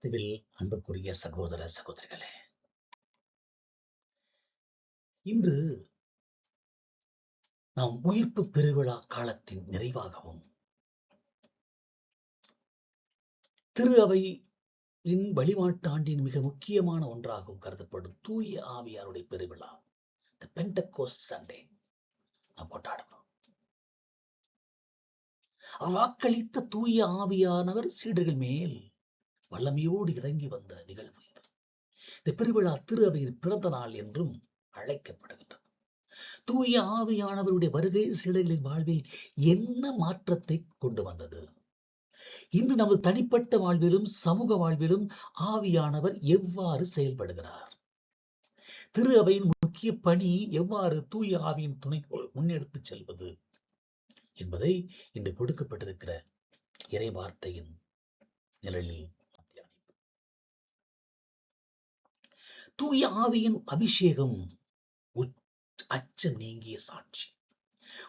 கிறிஸ்துவில் அன்புக்குரிய சகோதர சகோதரிகளே, இன்று நாம் உயிர்ப்பு பெருவிழா காலத்தின் நிறைவாகவும் திரு அவையின் வழிபாட்டாண்டின் மிக முக்கியமான ஒன்றாகவும் கருதப்படும் தூய ஆவியாருடைய பெருவிழா தி பெண்டகோஸ்ட் சண்டே நாம் கொண்டாடுகிறோம். வாக்களித்த தூய ஆவியானவர் சீடர்கள் மேல் வல்லமையோடு இறங்கி வந்த நிகழ்வு இது. இந்த பெருவிழா திரு அவையின் பிறந்த நாள் என்றும் அழைக்கப்படுகின்றது. தூய ஆவியானவருடைய வருகை சீடர்களின் வாழ்வில் என்ன மாற்றத்தை கொண்டு வந்தது? இன்று நமது தனிப்பட்ட வாழ்விலும் சமூக வாழ்விலும் ஆவியானவர் எவ்வாறு செயல்படுகிறார்? திரு அவையின் முக்கிய பணி எவ்வாறு தூய ஆவியின் துணைக்கோள் முன்னெடுத்துச் செல்வது என்பதை இன்று கொடுக்கப்பட்டிருக்கிற இறை வார்த்தையின் நிழலில் தூய ஆவியின் அபிஷேகம் அச்சம் நீங்கிய சாட்சி.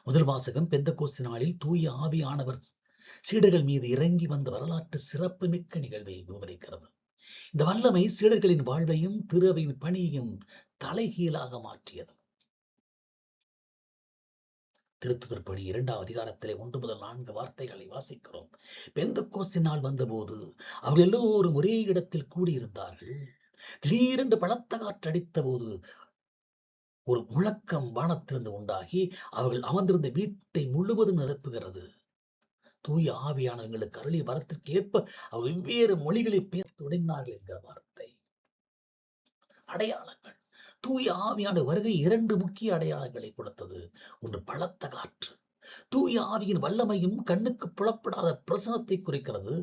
முதல் வாசகம் பெந்தகோஸ்து நாளில் தூய ஆவியானவர் சீடர்கள் மீது இறங்கி வந்த வரலாற்று சிறப்புமிக்க நிகழ்வை விவரிக்கிறது. இந்த வல்லமை சீடர்களின் வாழ்வையும் திரு அவையின் பணியையும் தலைகீழாக மாற்றியது. திருத்துதர் பணி 2ஆம் அதிகாரத்திலே 1 முதல் 4 வார்த்தைகளை வாசிக்கிறோம். பெந்தகோஸ்து நாள் வந்தபோது அவர்கள் எல்லோரும் ஒரே இடத்தில் கூடியிருந்தார்கள். திடீரென்று பலத்த காற்று அடித்த போது ஒரு முழக்கம் வானத்திலிருந்து உண்டாகி அவர்கள் அமர்ந்திருந்த வீட்டை முழுவதும் நிரப்புகிறது. தூய ஆவியானவர்களுக்கு அருளிய வரத்திற்கு ஏற்ப அவர்கள் வெவ்வேறு மொழிகளில் பேச தொடங்கினார்கள் என்கிற வார்த்தை. அடையாளங்கள். தூய ஆவியான வருகை 2 முக்கிய அடையாளங்களை கொடுத்தது. ஒன்று பலத்த காற்று. தூய ஆவியின் வல்லமையும் கண்ணுக்கு புலப்படாத பிரசனத்தை குறிக்கிறது.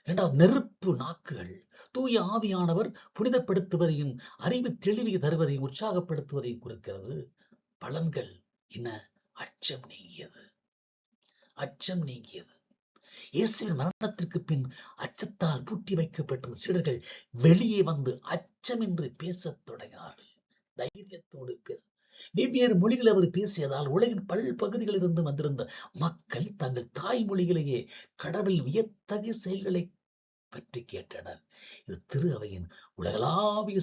2வது நெருப்பு நாக்குகள். தூய ஆவியானவர் புனிதப்படுத்துவதையும் அறிவு தெளிவை தருவதையும் உற்சாகப்படுத்துவதையும் குறிக்கிறது. பலன்கள் என்ன? அச்சம் நீங்கியது. அச்சம் நீங்கியது. இயேசுவின் மரணத்திற்கு பின் அச்சத்தால் பூட்டி வைக்கப்பட்டிருந்த சீடர்கள் வெளியே வந்து அச்சமின்றி பேசத் தொடங்கினார்கள். தைரியத்தோடு பேச வெவ்வேறு மொழிகள் அவர் பேசியதால் உலகின் பல்பகுதிகளில் இருந்து வந்திருந்த மக்கள் தங்கள் தாய்மொழியிலேயே கடவுள் வியத்தகு செயல்களை பற்றி கேட்டனர். இது திரு அவையின் உலகளாவிய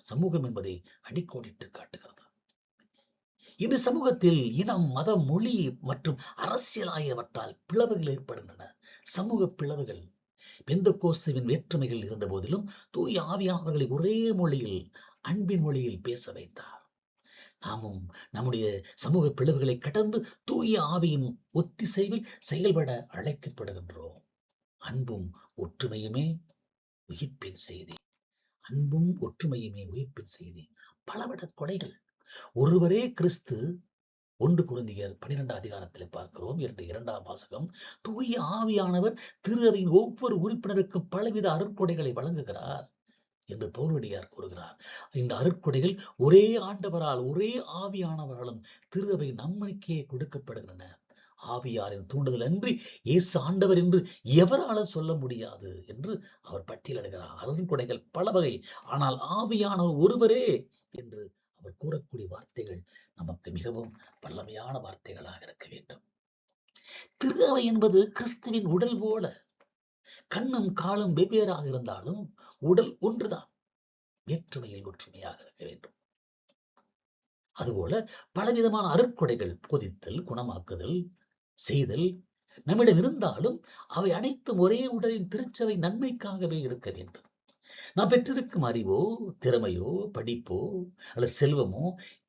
சமூகம் என்பதை அடிக்கோடிட்டு காட்டுகிறது. இந்த சமூகத்தில் இனம், மதம், மொழி மற்றும் அரசியல் ஆகியவற்றால் பிளவுகள் ஏற்படுகின்றன. சமூக பிளவுகள். பெந்தகோஸ்துவின் வேற்றுமைகள் இருந்த போதிலும் தூய ஆவியானவர்களை ஒரே மொழியில், அன்பின் மொழியில் பேச வைத்தார். நாமும் நம்முடைய சமூக பிளவுகளை கடந்து தூய ஆவியின் ஒத்திசைவில் செயல்பட அழைக்கப்படுகின்றோம். அன்பும் ஒற்றுமையுமே உயிர்ப்பின் செய்தி. அன்பும் ஒற்றுமையுமே உயிர்ப்பின் செய்தி. பலவிட கொடைகள். ஒருவரே கிறிஸ்து. 1 கொரிந்தியர் 12ஆம் அதிகாரத்தில் பார்க்கிறோம். 2ஆம் வாசகம். தூய ஆவியானவர் திரு அவையின் ஒவ்வொரு உறுப்பினருக்கும் பலவித அருட்கொடைகளை வழங்குகிறார் என்று பவுலடியார் கூறுகிறார். இந்த அருட்கொடைகள் ஒரே ஆண்டவரால், ஒரே ஆவியானவராலும் திரு அவை நம்மளுக்கே கொடுக்கப்படுகின்றன. ஆவியாரின் தூண்டுதல் அன்றி இயேசு ஆண்டவர் என்று எவராலும் சொல்ல முடியாது என்று அவர் பட்டியலிடுகிறார். அருட்கொடைகள் பல வகை, ஆனால் ஆவியானவர் ஒருவரே என்று அவர் கூறக்கூடிய வார்த்தைகள் நமக்கு மிகவும் வல்லமையான வார்த்தைகளாக இருக்க வேண்டும். திரு அவை என்பது கிறிஸ்துவின் உடல் போல. கண்ணும் காலும் வெவ்வேறாக இருந்தாலும் உடல் ஒன்றுதான். வேற்றுமையில் ஒற்றுமையாக இருக்க வேண்டும். அதுபோல பலவிதமான அருட்கொடைகள், போதித்தல், குணமாக்குதல், செய்தல் நம்மிடம் இருந்தாலும் அவை அனைத்தும் ஒரே உடலின் திருச்சபை நன்மைக்காகவே இருக்க வேண்டும். நாம் பெற்றிருக்கும் அறிவோ, திறமையோ, படிப்போ அல்லது செல்வமோ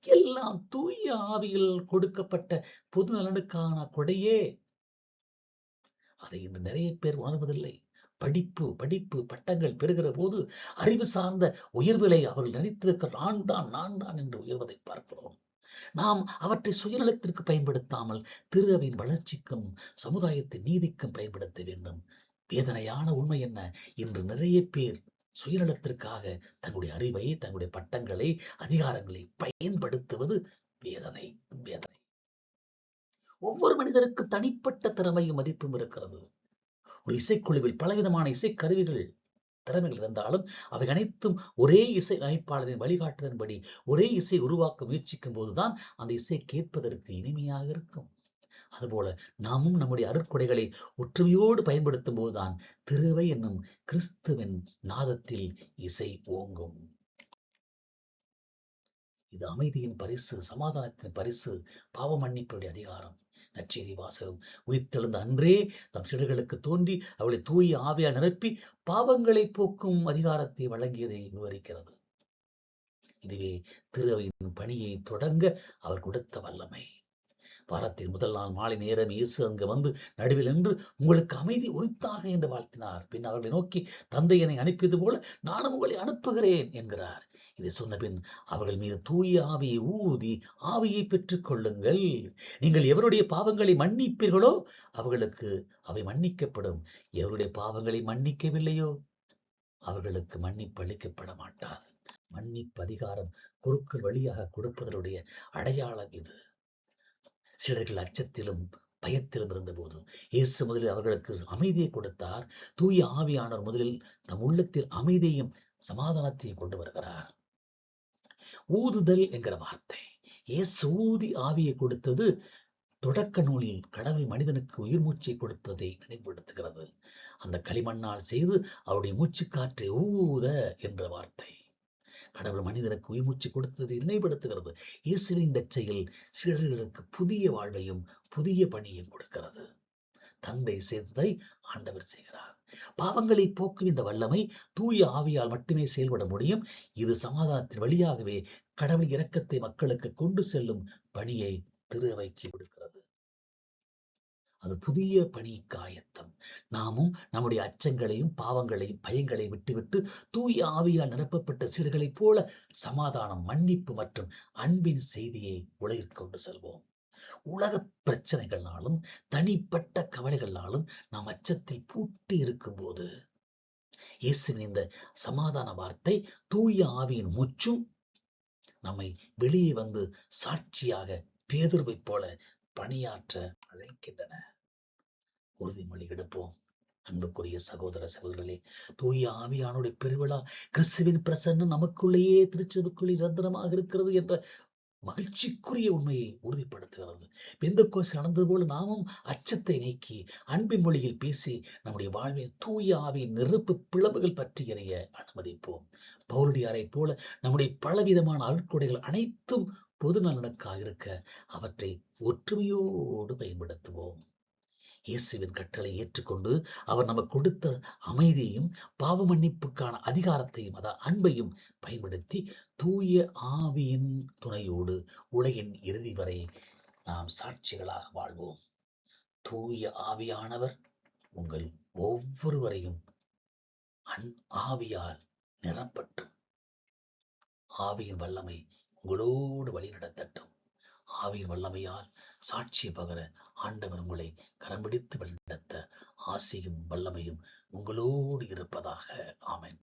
எல்லாம் தூய ஆவியில் கொடுக்கப்பட்ட பொது நலனுக்கான கொடையே. அதை இன்று நிறைய பேர் உணர்வதில்லை. படிப்பு பட்டங்கள் பெறுகிற போது அறிவு சார்ந்த உயர்வுகளை அவர்கள் நினைத்திருக்க நான் தான் என்று உயர்வதை பார்க்கிறோம். நாம் அவற்றை சுயநலத்திற்கு பயன்படுத்தாமல் திரு அவையின் வளர்ச்சிக்கும் சமுதாயத்தின் நீதிக்கும் பயன்படுத்த வேண்டும். வேதனையான உண்மை என்ன? இன்று நிறைய பேர் சுயநலத்திற்காக தங்களுடைய அறிவை, தங்களுடைய பட்டங்களை, அதிகாரங்களை பயன்படுத்துவது வேதனை. ஒவ்வொரு மனிதருக்கும் தனிப்பட்ட திறமையும் மதிப்பும் இருக்கிறது. ஒரு இசைக்குழுவில் பலவிதமான இசைக்கருவிகள், திறமைகள் இருந்தாலும் அவை அனைத்தும் ஒரே இசை அமைப்பாளரின் வழிகாட்டுதன்படி ஒரே இசை உருவாக்க முயற்சிக்கும் போதுதான் அந்த இசை கேட்பதற்கு இனிமையாக இருக்கும். அதுபோல நாமும் நம்முடைய அருட்கொடைகளை ஒற்றுமையோடு பயன்படுத்தும் போதுதான் திருவை என்னும் கிறிஸ்துவின் நாதத்தில் இசை ஓங்கும். இது அமைதியின் பரிசு, சமாதானத்தின் பரிசு, பாவ மன்னிப்புடைய அதிகாரம். நற்செய்தி வாசகம் உயிர்த்தெழுந்த அன்றே தம் சீடர்களுக்கு தோன்றி அவளை தூய ஆவியால் நிரப்பி பாவங்களை போக்கும் அதிகாரத்தை வழங்கியதை விவரிக்கிறது. இதுவே திரு அவையின் பணியை தொடங்க அவர் கொடுத்த வல்லமை. வாரத்தின் முதல் நாள் மாலை நேரம் இயேசு அங்கு வந்து நடுவில் நின்று உங்களுக்கு அமைதி உரித்தாக என்று வாழ்த்தினார். பின் அவர்களை நோக்கி தந்தையனை அனுப்பியது போல நானும் உங்களை அனுப்புகிறேன் என்கிறார். இதை சொன்ன பின் அவர்கள் மீது தூய ஆவியை ஊதி ஆவியை பெற்றுக் கொள்ளுங்கள். நீங்கள் எவருடைய பாவங்களை மன்னிப்பீர்களோ அவர்களுக்கு அவை மன்னிக்கப்படும். எவருடைய பாவங்களை மன்னிக்கவில்லையோ அவர்களுக்கு மன்னிப்பு அளிக்கப்பட மாட்டாது. மன்னிப்பு அதிகாரம் குருக்கள் வழியாக கொடுப்பதனுடைய அடையாளம் இது. சீடர்கள் அச்சத்திலும் பயத்திலும் இருந்தபோது இயேசு முதலில் அவர்களுக்கு அமைதியை கொடுத்தார். தூய ஆவியானவர் முதலில் நம் உள்ளத்தில் அமைதியையும் சமாதானத்தையும் கொண்டு வருகிறார். ஊதுதல் என்கிற வார்த்தை, இயேசு ஊதி ஆவியை கொடுத்தது தொடக்க நூலில் கடவுள் மனிதனுக்கு உயிர் மூச்சை கொடுத்ததை நினைவுபடுத்துகிறது. அந்த களிமண்ணால் செய்து அவருடைய மூச்சு காற்றை ஊத என்ற வார்த்தை கடவுள் மனிதனுக்கு உயிர் மூச்சு கொடுத்ததை நினைவுபடுத்துகிறது. இயேசுவின் இந்த செயல் சீடர்களுக்கு புதிய வாழ்வையும் புதிய பணியையும் கொடுக்கிறது. தந்தை செய்ததை ஆண்டவர் செய்கிறார். பாவங்களை போக்கும் இந்த வல்லமை தூய ஆவியால் மட்டுமே செயல்பட முடியும். இது சமாதானத்தின் வழியாகவே கடவுள் இரக்கத்தை மக்களுக்கு கொண்டு செல்லும் பணியை திரு அவைக்கு கொடுக்கிறது. அது புதிய பணிக்கு ஆயத்தம். நாமும் நம்முடைய அச்சங்களையும் பாவங்களையும் பயங்களை விட்டுவிட்டு தூய ஆவியால் நிரப்பப்பட்ட சீடர்களைப் போல சமாதானம், மன்னிப்பு மற்றும் அன்பின் செய்தியை உலகிற்கு கொண்டு செல்வோம். உலக பிரச்சனைகளாலும் தனிப்பட்ட கவலைகளாலும் நாம் அச்சத்தில் பூட்டி இருக்கும் போது இயேசுவின் இந்த சமாதான வார்த்தை தூய ஆவியின் மூச்சும் நம்மை வெளியே வந்து சாட்சியாக பேதுருவை போல பணியாற்ற அழைக்கின்றன. உறுதிமொழி எடுப்போம். அன்புக்குரிய சகோதர சகோதரர்களே, தூய ஆவியானுடைய பெருவிழா கிறிஸ்துவின் பிரசன்னம் நமக்குள்ளேயே திருச்சபைக்குள்ளே நிரந்தரமாக இருக்கிறது என்ற மகிழ்ச்சிக்குரிய உண்மையை உறுதிப்படுத்துகிறது. பெந்தெக்கோஸ்து நடந்தது போல நாமும் அச்சத்தை நீக்கி அன்பின் மொழியில் பேசி நம்முடைய வாழ்வில் தூய ஆவியின் நெருப்பு பிளவுகள் பற்றி எறிய அனுமதிப்போம். பவுலடியாரை போல நம்முடைய பலவிதமான அருட்கொடைகள் அனைத்தும் பொது நலனுக்காக இருக்க அவற்றை ஒற்றுமையோடு பயன்படுத்துவோம். இயேசுவின் கட்டளை ஏற்றுக்கொண்டு அவர் நமக்கு கொடுத்த அமைதியையும் பாவ மன்னிப்புக்கான அதிகாரத்தையும் அதாவது அன்பையும் பயன்படுத்தி தூய ஆவியின் துணையோடு உலகின் இறுதி வரை நாம் சாட்சிகளாக வாழ்வோம். தூய ஆவியானவர் உங்கள் ஒவ்வொருவரையும் ஆவியால் நிரப்பட்டும். ஆவியின் வல்லமை உங்களோடு வழி நடத்தட்டும். ஆவியின் வல்லமையால் சாட்சி பகர ஆண்டவர் உங்களை கரம் பிடித்து வழிநடத்த ஆசியும் வல்லமையும் உங்களோடு இருப்பதாக. ஆமென்.